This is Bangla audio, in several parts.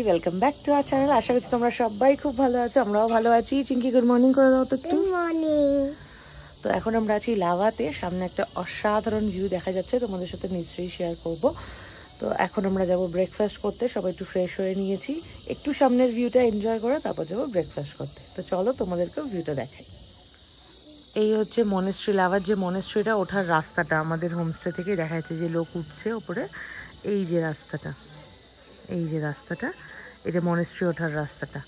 Welcome back to our channel. আশা করছি তোমরা সবাই খুব ভালো আছো, আমরাও ভালো আছি। চিঙ্কি গুড মর্নিং করে দাও তো একটু। Good morning. তো এখন আমরা আছি লাভাতে, সামনে একটা অসাধারণ ভিউ দেখা যাচ্ছে, তোমাদের সাথে নিশ্চয়ই শেয়ার করব। তো এখন আমরা যাব ব্রেকফাস্ট করতে, সবাই একটু ফ্রেশ হয়ে নিয়েছি, একটু সামনের ভিউটা এনজয় করে তারপর যাবো ব্রেকফাস্ট করতে। তো চলো তোমাদেরকেও ভিউটা দেখাই। এই হচ্ছে মনেস্ট্রি, লাভার যে মনেস্ট্রিটা ওঠার রাস্তাটা আমাদের হোমস্টে থেকে দেখা যাচ্ছে, যে লোক উঠছে ওপরে। এই যে রাস্তাটা, এটা মনেস্ট্রি ওঠার রাস্তাটা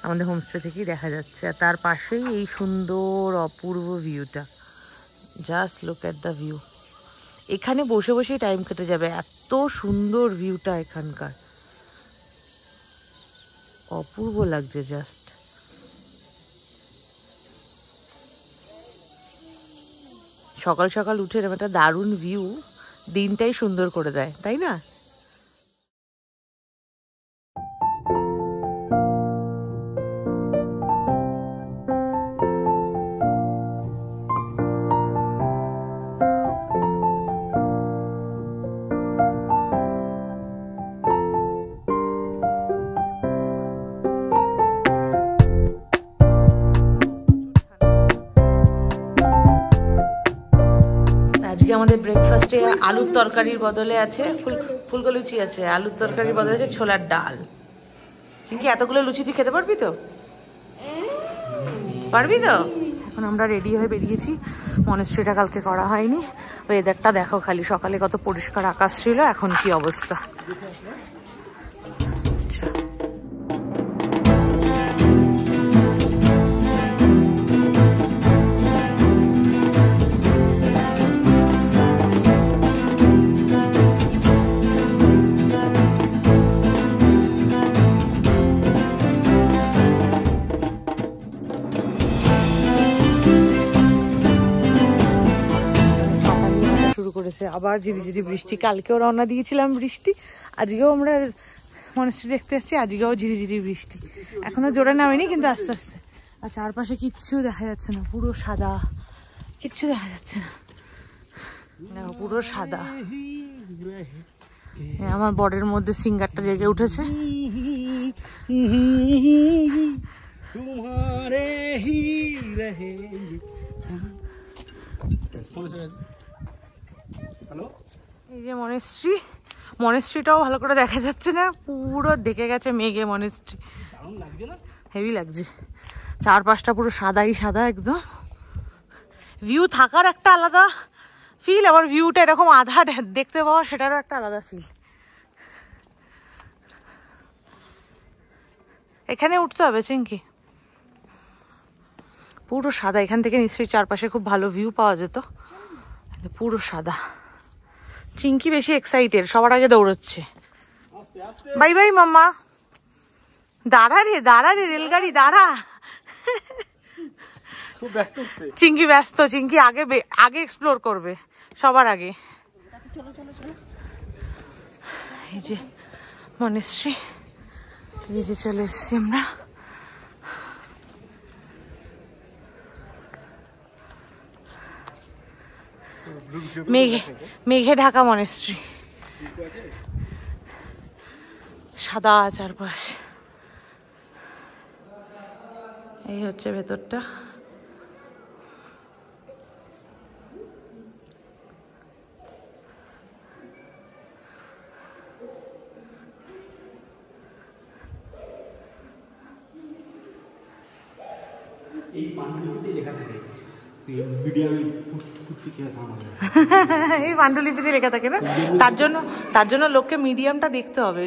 আমাদের হোমস্টে থেকেই দেখা যাচ্ছে। আর তার পাশেই এই সুন্দর অপূর্ব ভিউটা। Just look at the view. এখানে বসে বসেই টাইম কেটে যাবে, এত সুন্দর ভিউটা এখানকার, অপূর্ব লাগছে জাস্ট। সকাল সকাল উঠে এরকম একটা দারুণ ভিউ দিনটাই সুন্দর করে দেয়, তাই না? আজকে আমাদের ব্রেকফাস্টে আলুর তরকারির বদলে আছে ফুলকো লুচি আছে, আলুর তরকারির বদলে আছে ছোলার ডাল। চিঙ্কি এতগুলো লুচি তুই খেতে পারবি তো? পারবি তো? এখন আমরা রেডি হয়ে বেরিয়েছি। মনেস্ট্রিটা কালকে করা হয়নি। ওয়েদারটা দেখো খালি, সকালে কত পরিষ্কার আকাশ ছিল, এখন কি অবস্থা। করেছে আবার ঝিরিঝিরি বৃষ্টি। কালকেও রওনা দিয়েছিলাম বৃষ্টি, আজকেও আমরা মনেস্ট্রি দেখতে এসেছি, আজকেও ঝিরিঝিরি বৃষ্টি। এখনো জোরে নামেনি, কিন্তু আস্তে আস্তে। আর চারপাশে কিচ্ছু দেখা যাচ্ছে না, পুরো সাদা, কিচ্ছু দেখা যাচ্ছে না, পুরো সাদা। আমার বরের মধ্যে সিঙ্গারটা জেগে উঠেছে। এই যে মনেস্ট্রিটাও ভালো করে দেখা যাচ্ছে না, পুরো ঢেকে গেছে মেঘে মনেস্ট্রি। হেভি লাগছে, চারপাশটা পুরো সাদাই সাদা একদম। ভিউ থাকার একটা আলাদা ফিল, আবার ভিউটা এরকম আধা দেখতে পাওয়া, সেটারও একটা আলাদা ফিল। এখানে উঠতে হবে চিঙ্কি, পুরো সাদা। এখান থেকে নিশ্চয়ই চারপাশে খুব ভালো ভিউ পাওয়া যেত, পুরো সাদা। চিঙ্কি বেশি এক্সাইটেড, সবার আগে দৌড়চ্ছে। বাই বাই মাম্মা। দাঁড়া রে রেলগাড়ি দাঁড়া। চিঙ্কি ব্যস্ত, চিঙ্কি আগে এক্সপ্লোর করবে সবার আগে। এই যে মনেস্ট্রি, এই যে চলে এসছি আমরা। মেঘে ঢাকা মনেস্ট্রি, সাদা চারপাশ। এই হচ্ছে ভেতরটা। এই পাণ্ডুলিপিতে লেখা থাকে, এই পাণ্ডুলিপিতে লেখা থাকে না, তার জন্য লোককে মিডিয়ামটা দেখতে হবে।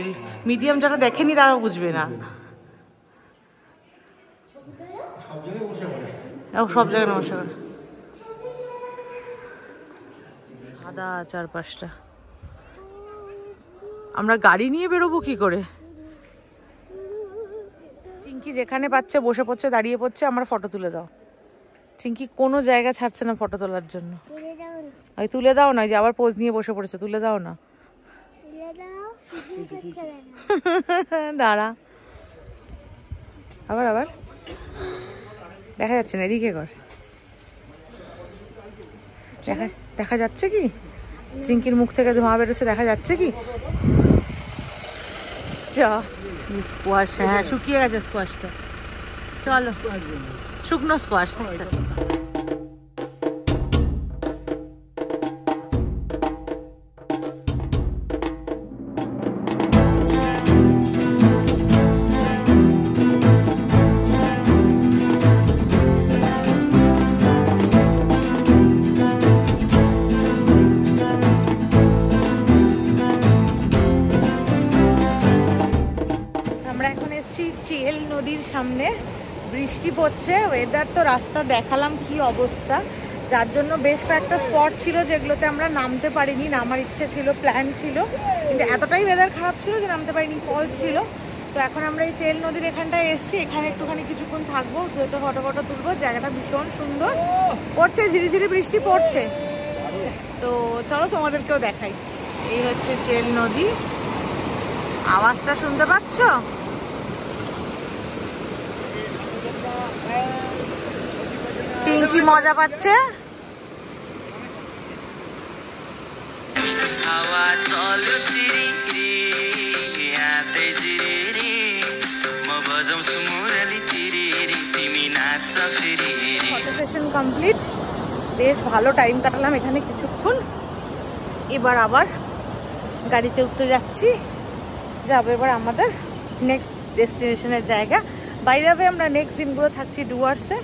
মিডিয়াম যারা দেখেনি তারা বুঝবে না। সব জায়গায় নমস্কার। সাদা চারপাশটা। আমরা গাড়ি নিয়ে বেরোবো কি করে? চিঙ্কি যেখানে পাচ্ছে বসে পড়ছে, দাঁড়িয়ে পড়ছে, আমার ফটো তুলে দাও। চিঙ্কি কোনো জায়গা ছাড়ছে না ফটো তোলার জন্য। ওই তুলে দাও না, যে আবার পোজ নিয়ে বসে পড়েছে, তুলে দাও না। দাঁড়া, আবার দেখা যাচ্ছে না, এদিকে কর। দেখা যাচ্ছে কি? চিঙ্কির মুখ থেকে ধোঁয়া বেরোচ্ছে, দেখা যাচ্ছে কি? যা স্কোয়াশ, হ্যাঁ শুকিয়ে গেছে স্কোয়াশটা। চলো, শুকনো স্কোয়াশ। চেল নদীর সামনে, বৃষ্টি পড়ছে, ওয়েদার তো রাস্তা দেখালাম কি অবস্থা, যার জন্য বেশ কয়েকটা স্পট ছিল যেগুলোতে আমরা নামতে পারিনি। নামার ইচ্ছে ছিল, প্ল্যান ছিল, কিন্তু এতটাই ওয়েদার খারাপ ছিল যে নামতে পারিনি, ফলস ছিল। তো এখন আমরা এই চেল নদীর এখানটায় এসেছি, এখানে একটুখানি কিছুক্ষণ থাকবো, দুটো ফটো ফটো তুলবো। জায়গাটা ভীষণ সুন্দর, পড়ছে ঝিরিঝিরি বৃষ্টি পড়ছে। তো চলো তোমাদেরকেও দেখাই। এই হচ্ছে চেল নদী, আওয়াজটা শুনতে পাচ্ছ? চিংকি মজা পাচ্ছে। ফটোসেশন কমপ্লিট, বেশ ভালো টাইম কাটালাম এখানে কিছুক্ষণ। এবার আবার গাড়িতে উঠতে যাচ্ছি, যাবো এবার আমাদের নেক্সট ডেস্টিনেশনের জায়গা। বাইরে আমরা নেক্সট দিনগুলো থাকছি ডুয়ার্সে।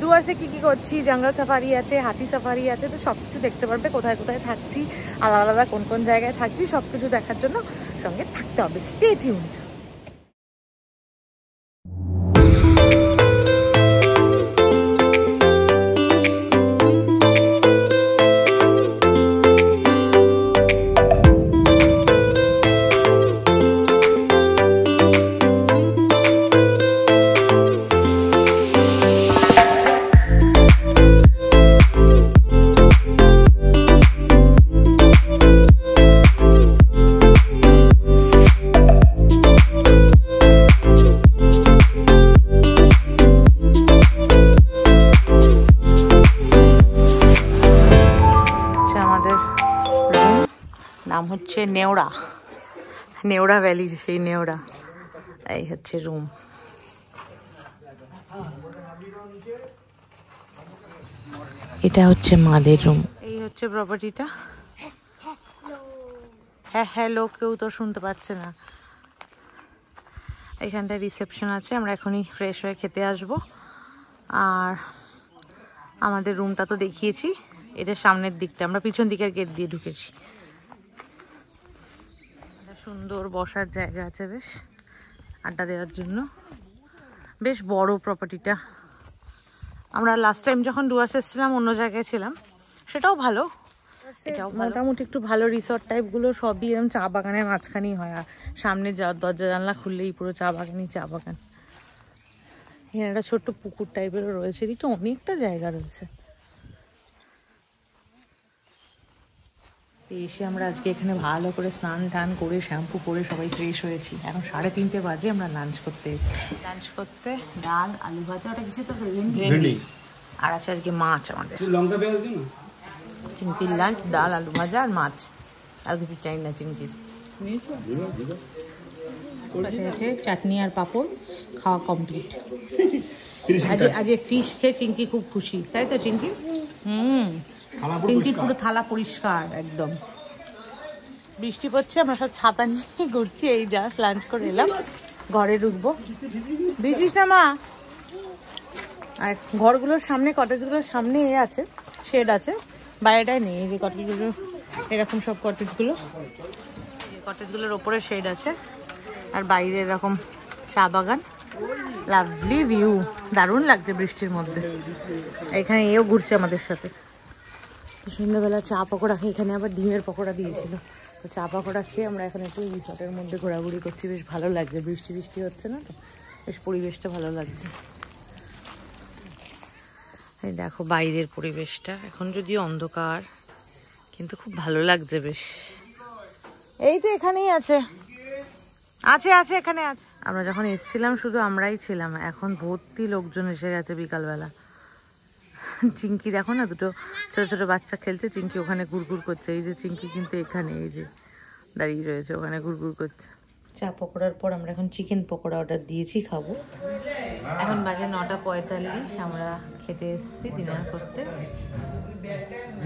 ডুয়ার্সে কি কি করছি, জঙ্গল সাফারি আছে, হাতি সাফারি আছে, তো সব কিছু দেখতে পারবে। কোথায় কোথায় থাকছি, আলাদা আলাদা কোন কোন জায়গায় থাকছি, সব কিছু দেখার জন্য সঙ্গে থাকতে হবে। Stay tuned. নাম হচ্ছে নেওড়া, নেওড়া ভ্যালি, সেই নেওড়া। এই হচ্ছে রুম। এটা হচ্ছে মাদের রুম। এই হচ্ছে প্রপার্টিটা। হ্যাঁ হ্যালো, কেউ তো শুনতে পাচ্ছে না। এখানটায় রিসেপশন আছে, আমরা এখনই ফ্রেশ হয়ে খেতে আসবো। আর আমাদের রুমটা তো দেখিয়েছি, এটা সামনের দিকটা, আমরা পিছন দিকের গেট দিয়ে ঢুকেছি। সুন্দর বসার জায়গা আছে, বেশ আড্ডা দেওয়ার জন্য। বেশ বড় প্রপার্টিটা। আমরা লাস্ট টাইম যখন ডুয়ার্স এসেছিলাম অন্য জায়গায় ছিলাম, সেটাও ভালো, এটাও মোটামুটি একটু ভালো। রিসর্ট টাইপগুলো সবই এরকম চা বাগানের মাঝখানেই হয়, আর সামনে দরজা জানলা খুললেই পুরো চা বাগানই চা বাগান। এখানে একটা ছোট্ট পুকুর টাইপেরও রয়েছে, এদিকটা অনেকটা জায়গা রয়েছে। এসে আমরা আজকে এখানে ভালো করে স্নান টান করে শ্যাম্পু করে সবাই ফ্রেশ হয়েছি। এখন 3:30 বাজে, আমরা লাঞ্চ করতে এসেছি। লাঞ্চ করতে ডাল, আলু ভাজা, ওটা কিছু তো ভেন্ডি, আর আছে আজকে মাছ আমাদের। চিংড়ির লাঞ্চ, ডাল, আলু ভাজা আর মাছ, আর কিছু চাই না। চিংড়ির চাটনি আর পাঁপড়, খাওয়া কমপ্লিট। আজকে ফিশ খেয়ে চিংকি খুব খুশি, তাই তো চিংকি? চিংকির পুরো থালা পরিষ্কার একদম। বৃষ্টি পড়ছে, আমরা সব ছাতা নিয়ে ঘুরছি। এই জাস্ট লাঞ্চ করে এলাম, ঘরে ঢুকবো। ভিজিস না মা। আর ঘরগুলোর সামনে, কটেজগুলোর সামনে এ আছে, শেড আছে, বাইরেটায় নেই। এই যে কটেজগুলো, এরকম সব কটেজগুলো, কটেজগুলোর ওপরে শেড আছে, আর বাইরে এরকম চা বাগান। লাভলি ভিউ, দারুণ লাগছে বৃষ্টির মধ্যে। এখানে এও ঘুরছে আমাদের সাথে। সন্ধ্যাবেলা চা পকোড়া খেয়ে, এখানে আবার ডিমের পকোড়া দিয়েছিল, তো চা পকোড়া খেয়ে আমরা এখন একটু রিসর্টের মধ্যে ঘোরাঘুরি করছি। বেশ ভালো লাগছে, বৃষ্টি বৃষ্টি হচ্ছে না তো, বেশ পরিবেশটা ভালো লাগছে। এই দেখো বাইরের পরিবেশটা, এখন যদিও অন্ধকার, কিন্তু খুব ভালো লাগছে বেশ। এই তো এখানেই আছে, আছে আছে এখানে আছে। আমরা যখন এসেছিলাম শুধু আমরাই ছিলাম, এখন ভর্তি লোকজন এসে গেছে বিকালবেলা। চিংকি দেখো না, দুটো ছোট ছোট বাচ্চা খেলছে, চিংকি ওখানে ঘুরঘুর করছে। এই যে চিংকি কিন্তু এখানে, এই যে দাঁড়িয়ে রয়েছে, ওখানে ঘুরঘুর করছে। চা পকোড়ার পর আমরা এখন চিকেন পকোড়া অর্ডার দিয়েছি, খাবো। এখন বাজে 9:45, আমরা খেতে এসেছি ডিনার করতে।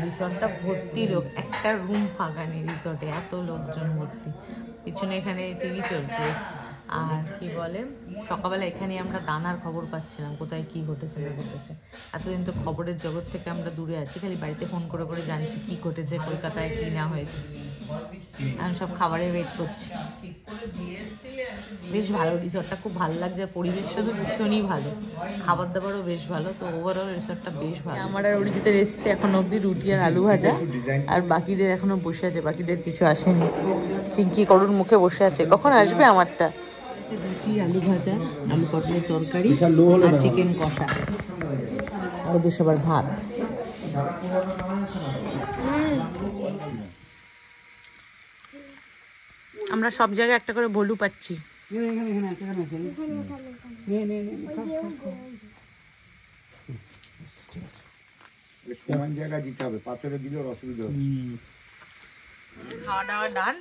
রিসর্টটা ভর্তি লোক, একটা রুম ফাঁকা নেই রিসর্টে, এত লোকজন ভর্তি। পিছনে এখানে টিভি চলছে। আর কি বলে, সকালবেলা এখানে আমরা দানার খবর পাচ্ছিলাম, কোথায় কি ঘটেছে না ঘটেছে। এতদিন তো খবরের জগৎ থেকে আমরা দূরে আছি, খালি বাড়িতে ফোন করে করে জানছি কি ঘটেছে, কলকাতায় কি না হয়েছে। এখন সব খাবারের ওয়েট করছি। বেশ ভালো রিসর্টটা, খুব ভালো লাগছে। পরিবেশটা তো ভীষণই ভালো, খাবার দাবারও বেশ ভালো। তো ওভারঅল রিসর্টটা বেশ ভালো। আমার আর অরিজিতের এসছে এখন অবধি রুটি আর আলু ভাজা, আর বাকিদের এখনো বসে আছে, বাকিদের কিছু আসেনি। চিঙ্কি করুন মুখে বসে আছে, কখন আসবে আমারটা। রুটি, আলু ভাজা, আলু পটলের তরকারি আর চিকেন কষা, আর ওদের সবার ভাত। আমরা সব জায়গায় একটা করে ভলু পাচ্ছি। খাওয়া দাওয়া ডান,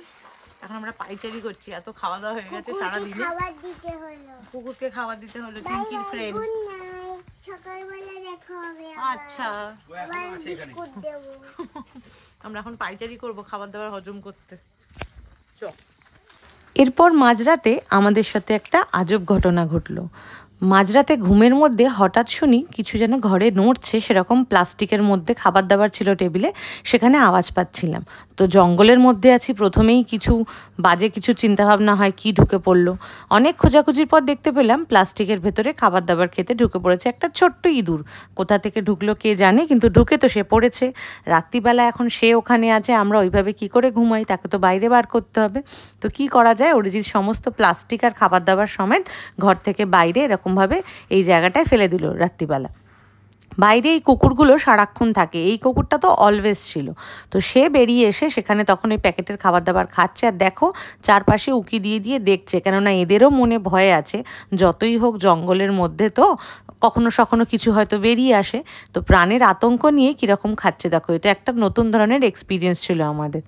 এখন আমরা পাইচারি করছি। এত খাওয়া দাওয়া হয়ে গেছে সারাদিনে। কুকুরকে খাবার দিতে হলো, চিঙ্কির ফ্রেন্ড। আচ্ছা, আমরা এখন পাইচারি করবো খাবার দাবার হজম করতে। এরপর মাঝরাতে আমাদের সাথে একটা আজব ঘটনা ঘটলো। মাঝরাতে ঘুমের মধ্যে হঠাৎ শুনি কিছু যেন ঘরে নড়ছে, সেরকম প্লাস্টিকের মধ্যে খাবার দাবার ছিল টেবিলে, সেখানে আওয়াজ পাচ্ছিলাম। তো জঙ্গলের মধ্যে আছি, প্রথমেই কিছু বাজে কিছু চিন্তাভাবনা হয়, কি ঢুকে পড়লো। অনেক খোঁজাখুঁজির পর দেখতে পেলাম প্লাস্টিকের ভেতরে খাবার দাবার খেতে ঢুকে পড়েছে একটা ছোট্ট ইঁদুর। কোথা থেকে ঢুকলো কে জানে, কিন্তু ঢুকে তো সে পড়েছে। রাত্রিবেলা এখন সে ওখানে আছে, আমরা ওইভাবে কি করে ঘুমাই, তাকে তো বাইরে বার করতে হবে। তো কি করা যায়, অরিজিৎ সমস্ত প্লাস্টিক আর খাবার দাবার সমেত ঘর থেকে বাইরে এরকমভাবে এই জায়গাটায় ফেলে দিল রাত্রিবেলা। বাইরে এই কুকুরগুলো সারাক্ষণ থাকে, এই কুকুরটা তো অলওয়েজ ছিল। তো সে বেরিয়ে এসে সেখানে তখন ওই প্যাকেটের খাবার দাবার খাচ্ছে, আর দেখো চারপাশে উকি দিয়ে দিয়ে দেখছে, কেননা এদেরও মনে ভয় আছে। যতই হোক জঙ্গলের মধ্যে তো কখনো সখনো কিছু হয়তো বেরিয়ে আসে, তো প্রাণের আতঙ্ক নিয়ে কীরকম খাচ্ছে দেখো। এটা একটা নতুন ধরনের এক্সপিরিয়েন্স ছিল আমাদের।